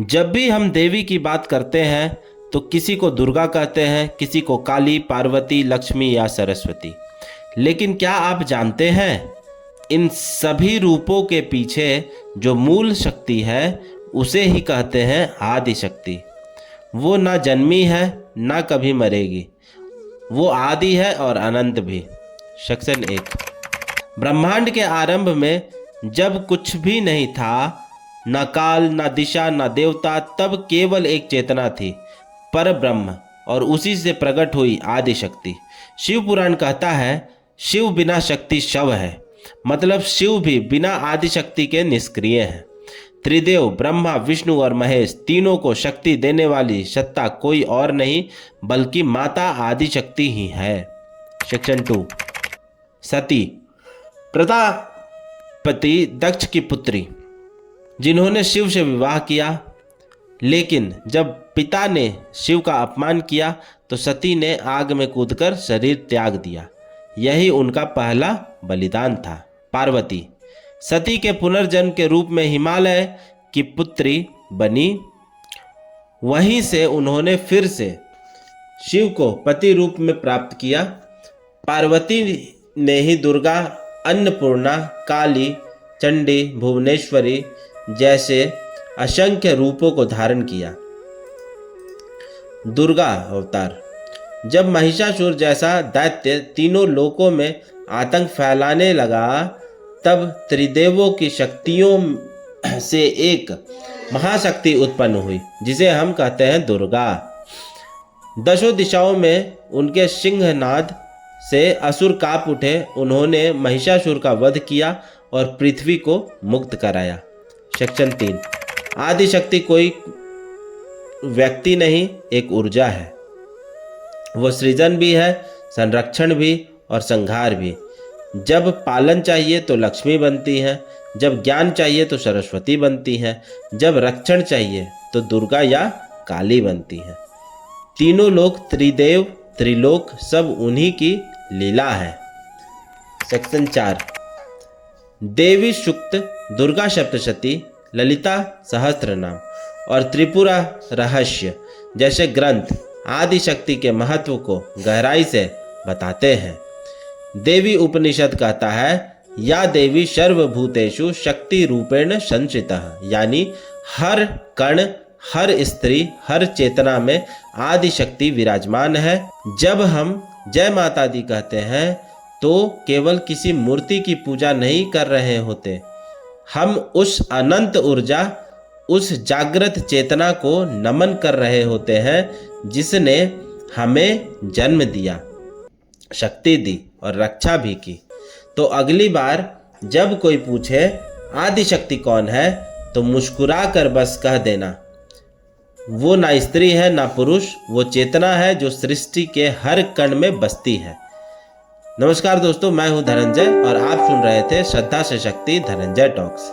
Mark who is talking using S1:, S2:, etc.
S1: जब भी हम देवी की बात करते हैं तो किसी को दुर्गा कहते हैं, किसी को काली, पार्वती, लक्ष्मी या सरस्वती। लेकिन क्या आप जानते हैं इन सभी रूपों के पीछे जो मूल शक्ति है उसे ही कहते हैं आदि शक्ति। वो ना जन्मी है ना कभी मरेगी, वो आदि है और अनंत भी। सेक्शन 1। ब्रह्मांड के आरंभ में जब कुछ भी नहीं था, ना काल, ना दिशा, ना देवता, तब केवल एक चेतना थी, पर ब्रह्म, और उसी से प्रकट हुई आदि शक्ति। शिव पुराण कहता है शिव बिना शक्ति शव है, मतलब शिव भी बिना आदि शक्ति के निष्क्रिय है। त्रिदेव ब्रह्मा, विष्णु और महेश तीनों को शक्ति देने वाली सत्ता कोई और नहीं बल्कि माता आदि शक्ति ही है। सेक्शन 2। सती प्रजापति दक्ष की पुत्री, जिन्होंने शिव से विवाह किया, लेकिन जब पिता ने शिव का अपमान किया तो सती ने आग में कूदकर शरीर त्याग दिया। यही उनका पहला बलिदान था। पार्वती सती के पुनर्जन्म के रूप में हिमालय की पुत्री बनी। वहीं से उन्होंने फिर से शिव को पति रूप में प्राप्त किया। पार्वती ने ही दुर्गा, अन्नपूर्णा, काली, चंडी, भुवनेश्वरी जैसे असंख्य रूपों को धारण किया। दुर्गा अवतार, जब महिषासुर जैसा दैत्य तीनों लोकों में आतंक फैलाने लगा, तब त्रिदेवों की शक्तियों से एक महाशक्ति उत्पन्न हुई जिसे हम कहते हैं दुर्गा। दशों दिशाओं में उनके सिंहनाद से असुर कांप उठे। उन्होंने महिषासुर का वध किया और पृथ्वी को मुक्त कराया। सेक्शन 3। आदि शक्ति कोई व्यक्ति नहीं, एक ऊर्जा है। वो सृजन भी है, संरक्षण भी और संहार भी। जब पालन चाहिए तो लक्ष्मी बनती है, जब ज्ञान चाहिए तो सरस्वती बनती है, जब रक्षण चाहिए तो दुर्गा या काली बनती है। तीनों लोक, त्रिदेव, त्रिलोक सब उन्हीं की लीला है। सेक्शन 4। देवी सूक्त, दुर्गा सप्तशती, ललिता सहस्त्रनाम और त्रिपुरा रहस्य जैसे ग्रंथ आदि शक्ति के महत्व को गहराई से बताते हैं। देवी उपनिषद कहता है या देवी सर्वभूतेषु शक्ति रूपेण संचितः, यानी हर कण, हर स्त्री, हर चेतना में आदि शक्ति विराजमान है। जब हम जय माता दी कहते हैं तो केवल किसी मूर्ति की पूजा नहीं कर रहे होते, हम उस अनंत ऊर्जा, उस जागृत चेतना को नमन कर रहे होते हैं जिसने हमें जन्म दिया, शक्ति दी और रक्षा भी की। तो अगली बार जब कोई पूछे आदि शक्ति कौन है तो मुस्कुरा कर बस कह देना, वो ना स्त्री है ना पुरुष, वो चेतना है जो सृष्टि के हर कण में बसती है। नमस्कार दोस्तों, मैं हूं धनंजय और आप सुन रहे थे श्रद्धा से शक्ति धनंजय टॉक्स।